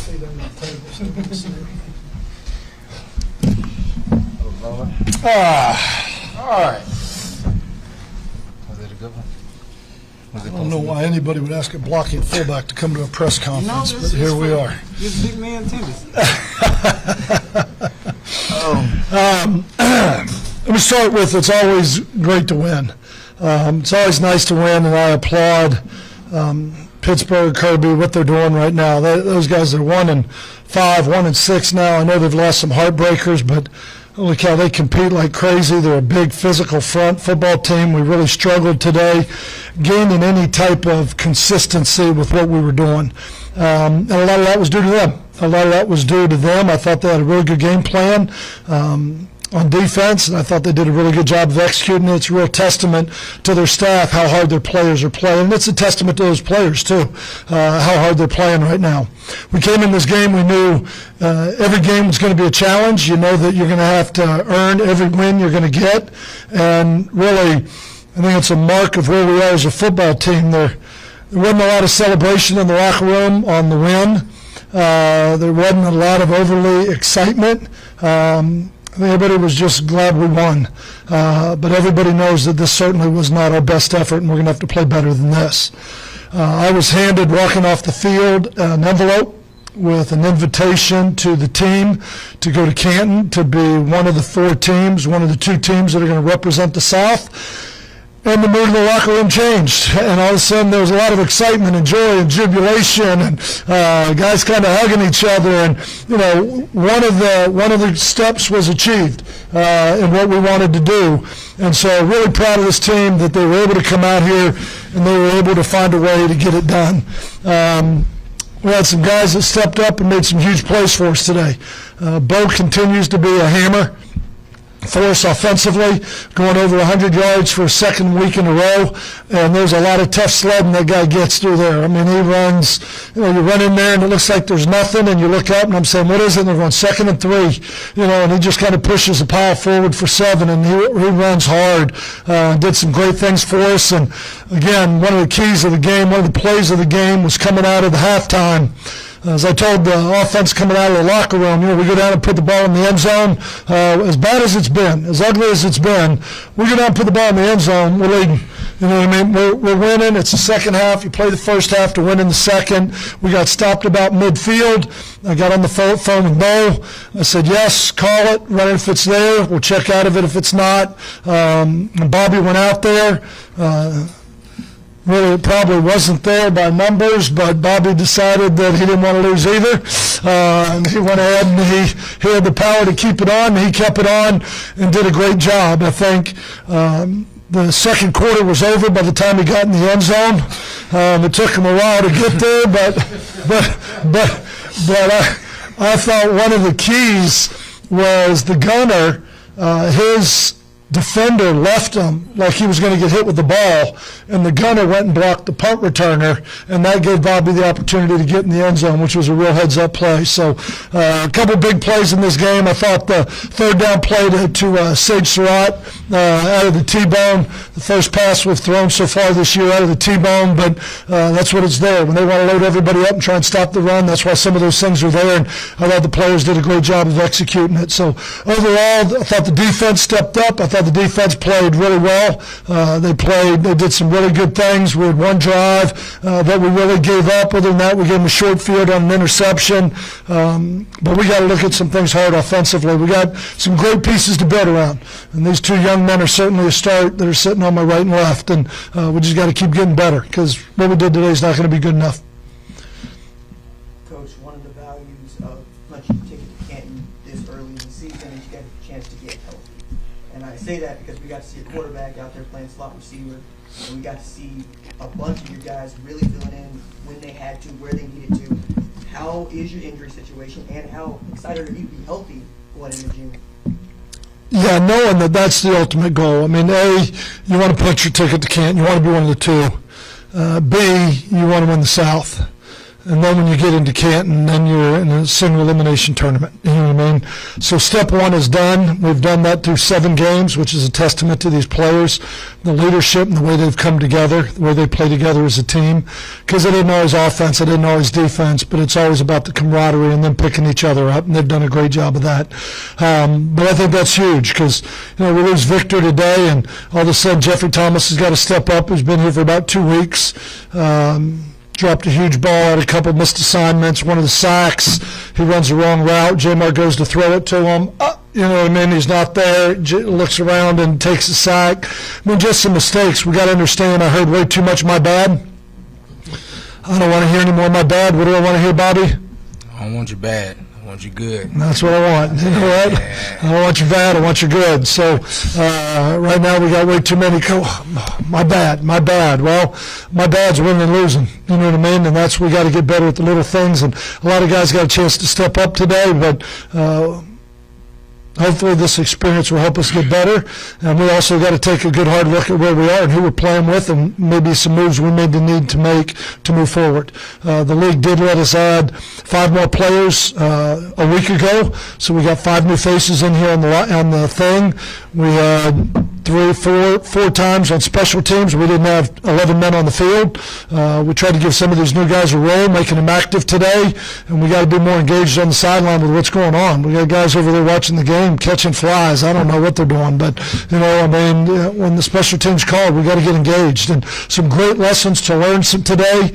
feet under the table so we can see it. All right. Was it a good one? Was it I don't know why anybody would ask a blocking fullback to come to a press conference, but here we are. This big man tendency. Let me start with, it's always great to win. It's always nice to win, and I applaud Pittsburgh, Kirby, what they're doing right now. Those guys are 1-5, 1-6 now. I know they've lost some heartbreakers, but holy cow, they compete like crazy. They're a big physical front football team. We really struggled today gaining any type of consistency with what we were doing. And a lot of that was due to them. I thought they had a really good game plan on defense, and I thought they did a really good job of executing it. It's a real testament to their staff how hard their players are playing. And it's a testament to those players, too, how hard they're playing right now. We came in this game, we knew every game was going to be a challenge. You know that you're going to have to earn every win you're going to get. And really, I think it's a mark of where we are as a football team. There wasn't a lot of celebration in the locker room on the win. There wasn't a lot of overly excitement. Everybody was just glad we won. But everybody knows that this certainly was not our best effort, and we're going to have to play better than this. I was handed, walking off the field, an envelope with an invitation to the team to go to Canton to be one of the 4 teams, one of the 2 teams that are going to represent the South. And the mood in the locker room changed, and all of a sudden there was a lot of excitement and joy and jubilation, and guys kind of hugging each other. And one of the steps was achieved in what we wanted to do. And so, really proud of this team that they were able to come out here and they were able to find a way to get it done. We had some guys that stepped up and made some huge plays for us today. Bo continues to be a hammer for us offensively, going over 100 yards for a second week in a row, and there's a lot of tough sledding that guy gets through there. I mean, he runs, you run in there and it looks like there's nothing, and you look up and I'm saying, what is it? And they're going 2nd and 3, and he just kind of pushes the pile forward for 7, and he runs hard, did some great things for us. And again, one of the keys of the game, one of the plays of the game was coming out of the halftime. As I told the offense coming out of the locker room, we go down and put the ball in the end zone. As bad as it's been, as ugly as it's been, we go down and put the ball in the end zone, we're leading. You know what I mean? We're winning. It's the second half. You play the first half to win in the second. We got stopped about midfield. I got on the phone with Bo. I said, yes, call it. Run it if it's there. We'll check out of it if it's not. And Bobby went out there. Really, it probably wasn't there by numbers, but Bobby decided that he didn't want to lose either. And he went ahead and he had the power to keep it on. He kept it on and did a great job. I think the second quarter was over by the time he got in the end zone. It took him a while to get there, but I thought one of the keys was the gunner, his defender left him like he was going to get hit with the ball, and the gunner went and blocked the punt returner, and that gave Bobby the opportunity to get in the end zone, which was a real heads-up play. So a couple big plays in this game. I thought the third down play to Sage Surratt out of the T-bone, the first pass we've thrown so far this year out of the T-bone, but that's what it's there. When they want to load everybody up and try and stop the run, that's why some of those things are there, and I thought the players did a great job of executing it. So overall, I thought the defense stepped up. I thought the defense played really well. They did some really good things. We had one drive that we really gave up. Other than that, we gave them a short field on an interception. But we got to look at some things hard offensively. We got some great pieces to build around. And these 2 young men are certainly a start that are sitting on my right and left. And we just got to keep getting better, because what we did today is not going to be good enough. Coach, one of the values of punching your ticket to Canton this early in the season is you get a chance to get healthy. And I say that because we got to see a quarterback out there playing slot receiver, and we got to see a bunch of your guys really filling in when they had to, where they needed to. How is your injury situation, and how excited are you to be healthy going into June? Yeah, knowing that that's the ultimate goal. I mean, A, you want to punch your ticket to Canton. You want to be one of the 2. B, you want to win the South. And then when you get into Canton, then you're in a single elimination tournament. You know what I mean? So step one is done. We've done that through 7 games, which is a testament to these players, the leadership and the way they've come together, the way they play together as a team. Because it isn't always offense, it isn't always defense, but it's always about the camaraderie and them picking each other up, and they've done a great job of that. But I think that's huge because, we lose Victor today, and all of a sudden Jeffrey Thomas has got to step up, who's been here for about 2 weeks. Dropped a huge ball, had a couple missed assignments, one of the sacks. He runs the wrong route. Jamar goes to throw it to him. You know what I mean? He's not there. Looks around and takes a sack. I mean, just some mistakes. We got to understand I heard way too much my bad. I don't want to hear any more my bad. What do I want to hear, Bobby? I don't want you bad. I want you good. That's what I want. You know what? I don't want you bad. I want you good. So right now we got way too many. My bad. Well, my bad's winning and losing. You know what I mean? And that's we got to get better at the little things. And a lot of guys got a chance to step up today, but hopefully this experience will help us get better. And we also got to take a good hard look at where we are and who we're playing with and maybe some moves we maybe need to make to move forward. The league did let us add 5 more players a week ago, so we got 5 new faces in here on the thing. We had 4 times on special teams. We didn't have 11 men on the field. We tried to give some of these new guys a role, making them active today, and we got to be more engaged on the sideline with what's going on. We got guys over there watching the game, catching flies. I don't know what they're doing, but, when the special teams called, we got to get engaged. And some great lessons to learn today,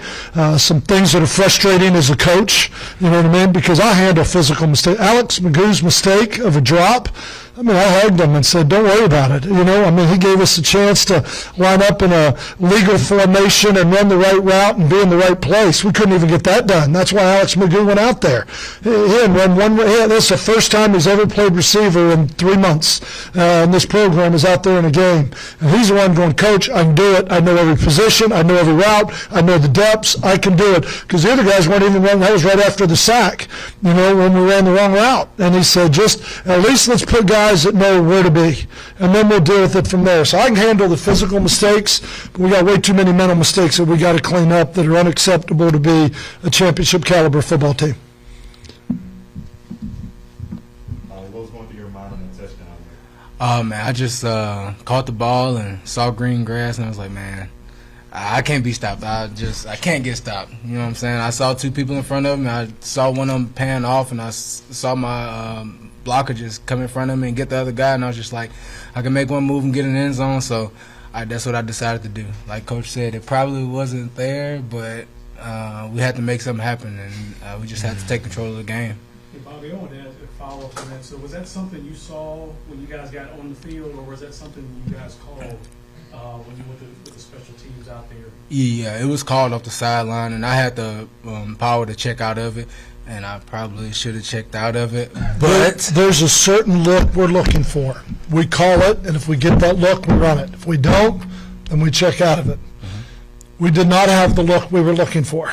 some things that are frustrating as a coach, you know what I mean, because I handle physical mistakes. Alex Magoo's mistake of a drop, I hugged him and said, don't worry about it. He gave us a chance to line up in a legal formation and run the right route and be in the right place. We couldn't even get that done. That's why Alex Magoo went out there. He had run one. This is the first time he's ever played receiver in 3 months. And this program is out there in a game. And he's the one going, Coach, I can do it. I know every position. I know every route. I know the depths. I can do it. Because the other guys weren't even running. That was right after the sack, when we ran the wrong route. And he said, just at least let's put guys that know where to be, and then we'll deal with it from there. So I can handle the physical mistakes, but we got way too many mental mistakes that we got to clean up that are unacceptable to be a championship caliber football team. What was going through your mind on that touchdown? Man, I just caught the ball and saw green grass, and I was like, man, I can't be stopped. I can't get stopped. You know what I'm saying? I saw 2 people in front of me. I saw one of them pan off, and I saw my blocker just come in front of me and get the other guy, and I was just like, I can make one move and get in the end zone. So that's what I decided to do. Like Coach said, it probably wasn't there, but we had to make something happen, and we just had to take control of the game. Hey, Bobby, I wanted to ask a follow-up on that. So was that something you saw when you guys got on the field, or was that something you guys called when you went with the special teams out there? Yeah, it was called off the sideline, and I had the power to check out of it, and I probably should have checked out of it. But there's a certain look we're looking for. We call it, and if we get that look, we run it. If we don't, then we check out of it. We did not have the look we were looking for.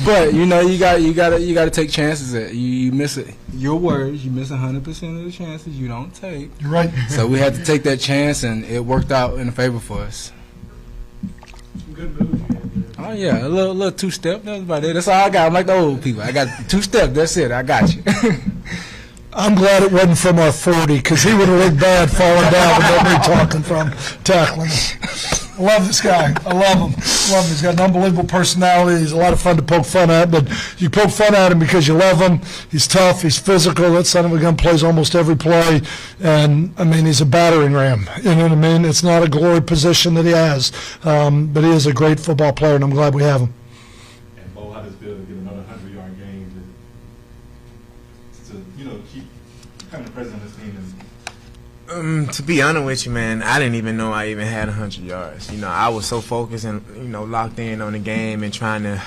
But you gotta take chances. You miss it. Your words, you miss 100% of the chances you don't take. You're right. So we had to take that chance, and it worked out in favor for us. Some good moves you had there. Oh yeah, a little 2-step. That's about it. That's all I got. I'm like the old people. I got 2-step. That's it. I got you. I'm glad it wasn't from our 40, because he would have looked bad falling down without me talking from tackling him. I love this guy. I love him. He's got an unbelievable personality. He's a lot of fun to poke fun at, but you poke fun at him because you love him. He's tough. He's physical. That son of a gun plays almost every play, and, he's a battering ram. You know what I mean? It's not a glory position that he has, but he is a great football player, and I'm glad we have him. And Bo, how does it feel to get another 100-yard game to keep becoming the president of this team? To be honest with you, man, I didn't even know I even had 100 yards. I was so focused and, locked in on the game and trying to,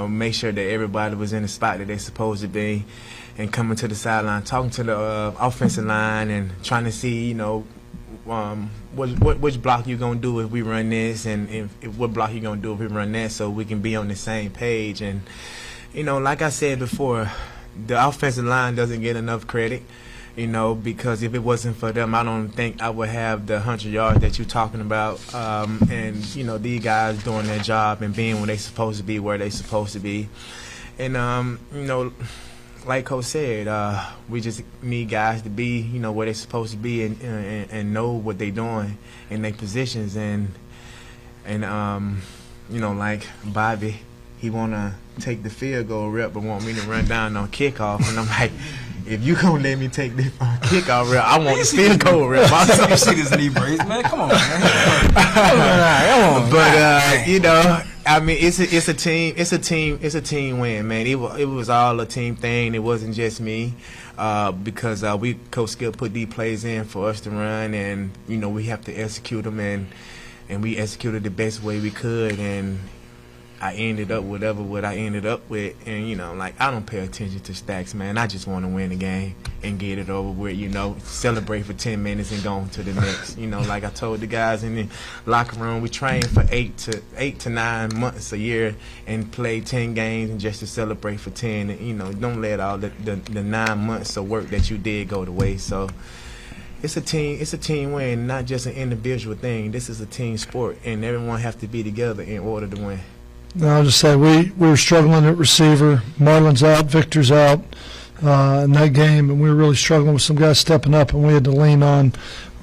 make sure that everybody was in the spot that they're supposed to be, and coming to the sideline, talking to the offensive line and trying to see, which block you're going to do if we run this, and if what block you're going to do if we run that, so we can be on the same page. And, like I said before, the offensive line doesn't get enough credit. because if it wasn't for them, I don't think I would have the 100 yards that you're talking about. And these guys doing their job and being where they supposed to be, where they supposed to be. And like Coach said, we just need guys to be, where they're supposed to be and know what they're doing in their positions. And like Bobby, he want to take the field goal rep but want me to run down on kickoff. And I'm like, if you gonna let me take this kickoff rep, I want the field goal rep. You see this knee brace, man? Come on, man. Come on. But I mean, it's a team win, man. It was all a team thing. It wasn't just me, because Coach Skip put these plays in for us to run, and we have to execute them, and we executed the best way we could, and I ended up what I ended up with. And I don't pay attention to stats, man. I just want to win the game and get it over with, celebrate for 10 minutes and go on to the next. Like I told the guys in the locker room, we train for 8 to 9 months a year and play 10 games and just to celebrate for 10. And, don't let all the 9 months of work that you did go to waste. So it's a team win, not just an individual thing. This is a team sport, and everyone have to be together in order to win. No, I'll just say we were struggling at receiver. Marlon's out, Victor's out in that game, and we were really struggling with some guys stepping up, and we had to lean on.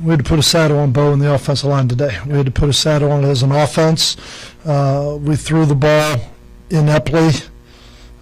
We had to put a saddle on Bo in the offensive line today. We had to put a saddle on it as an offense. We threw the ball ineptly,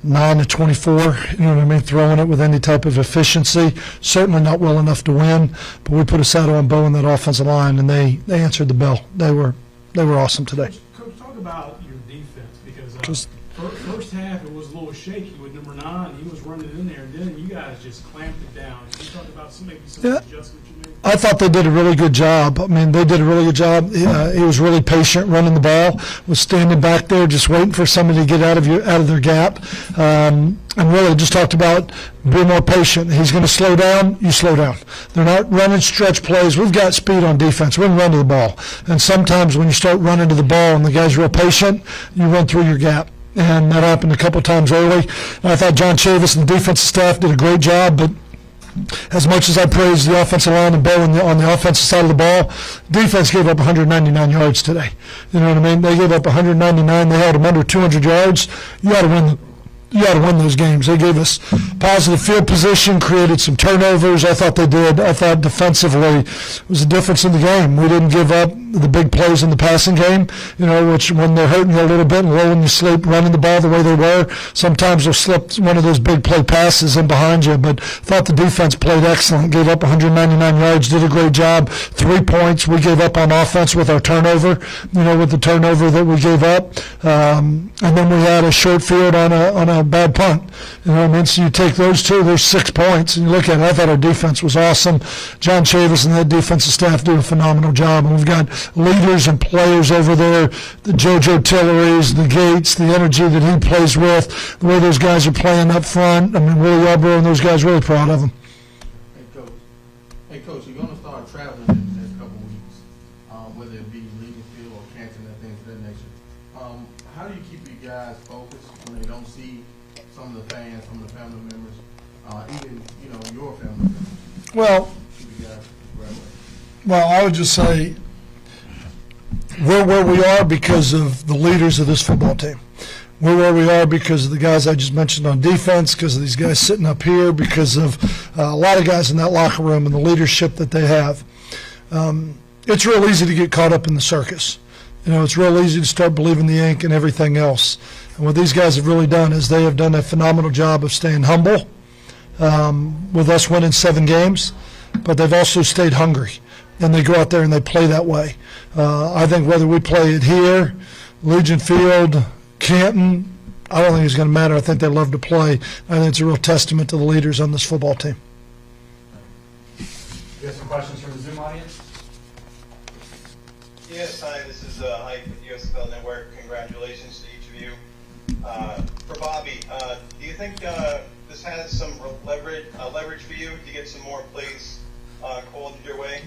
9 to 24. You know what I mean? Throwing it with any type of efficiency. Certainly not well enough to win, but we put a saddle on Bo in that offensive line, and they answered the bell. They were awesome today. Coach, talk about your defense, because Just- first half it was a little shaky with number 9. He was running in there, and then you guys just clamped it down. Can you talk about maybe some Yeah. adjustments you made? I thought they did a really good job. I mean, they did a really good job. He was really patient running the ball, was standing back there just waiting for somebody to get out of their gap. And really just talked about be more patient. He's going to slow down, you slow down. They're not running stretch plays. We've got speed on defense. We can run to the ball. And sometimes when you start running to the ball and the guy's real patient, you run through your gap. And that happened a couple times early. And I thought John Chavis and the defensive staff did a great job, but as much as I praise the offensive line and Bo on the offensive side of the ball, defense gave up 199 yards today. You know what I mean? They gave up 199. They held them under 200 yards. You got to win. You got to win those games. They gave us positive field position, created some turnovers. I thought they did. I thought defensively it was a difference in the game. We didn't give up the big plays in the passing game, which when they're hurting you a little bit and lulling you sleep, running the ball the way they were, sometimes they'll slip one of those big play passes in behind you. But I thought the defense played excellent, gave up 199 yards, did a great job. 3 points we gave up on offense with our turnover, with the turnover that we gave up. And then we had a short field on a bad punt. You know what I mean? So you take those two, there's 6 points, and you look at it, I thought our defense was awesome. John Chavis and that defensive staff do a phenomenal job. And we've got leaders and players over there, the JoJo Tilleries, the Gates, the energy that he plays with, the way those guys are playing up front. I mean, Willie Yarbrough and those guys, really proud of them. Hey, Coach, you're going to start traveling in the next couple of weeks, whether it be Lincolnfield or Canton and things of that nature. How do you keep your guys focused when they don't see some of the fans, some of the family members, even, your family members? Well, Keep you guys right. Well, I would just say we're where we are because of the leaders of this football team. We're where we are because of the guys I just mentioned on defense, because of these guys sitting up here, because of a lot of guys in that locker room and the leadership that they have. It's real easy to get caught up in the circus. It's real easy to start believing the ink and everything else. And what these guys have really done is they have done a phenomenal job of staying humble with us winning 7 games, but they've also stayed hungry. And they go out there and they play that way. I think whether we play it here, Legion Field, Canton, I don't think it's going to matter. I think they love to play. I think it's a real testament to the leaders on this football team. We have some questions from the Zoom audience. Yes, hi, this is Ike with USFL Network. Congratulations to each of you. For Bobby, do you think this has some leverage for you to get some more plays called your way?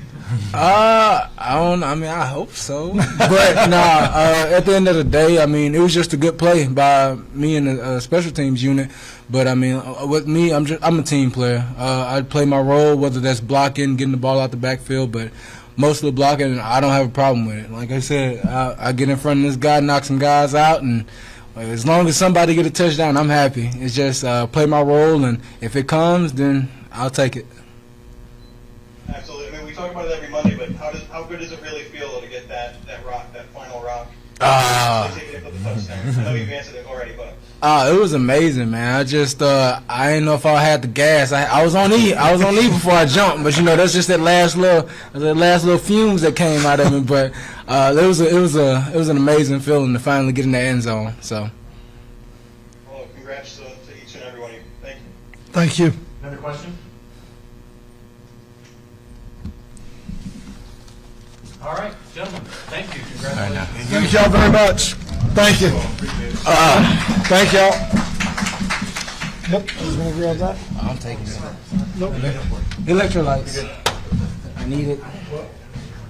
I don't. I mean, I hope so. But nah. At the end of the day, I mean, it was just a good play by me and the special teams unit. But I mean, with me, I'm a team player. I play my role, whether that's blocking, getting the ball out the backfield. But most of the blocking, I don't have a problem with it. Like I said, I get in front of this guy, knock some guys out, and as long as somebody get a touchdown, I'm happy. It's just play my role, and if it comes, then I'll take it. Absolutely. I mean, we talk about it every Monday, but how good does it really feel to get that rock, that final rock? Taking it for the touchdown. I know you've answered it already, but. It was amazing, man. I just I didn't know if I had the gas. I was on E. I was on E before I jumped, but that's just that last little fumes that came out of me. But it was an amazing feeling to finally get in the end zone. So. Well, congrats to each and every one of you. Thank you. Thank you. Another question? All right, gentlemen, thank you. Congratulations. Thank y'all very much. Thank you. Thank y'all. Yep. Just want to grab that. I'm taking it. Nope. Electrolytes. I need it.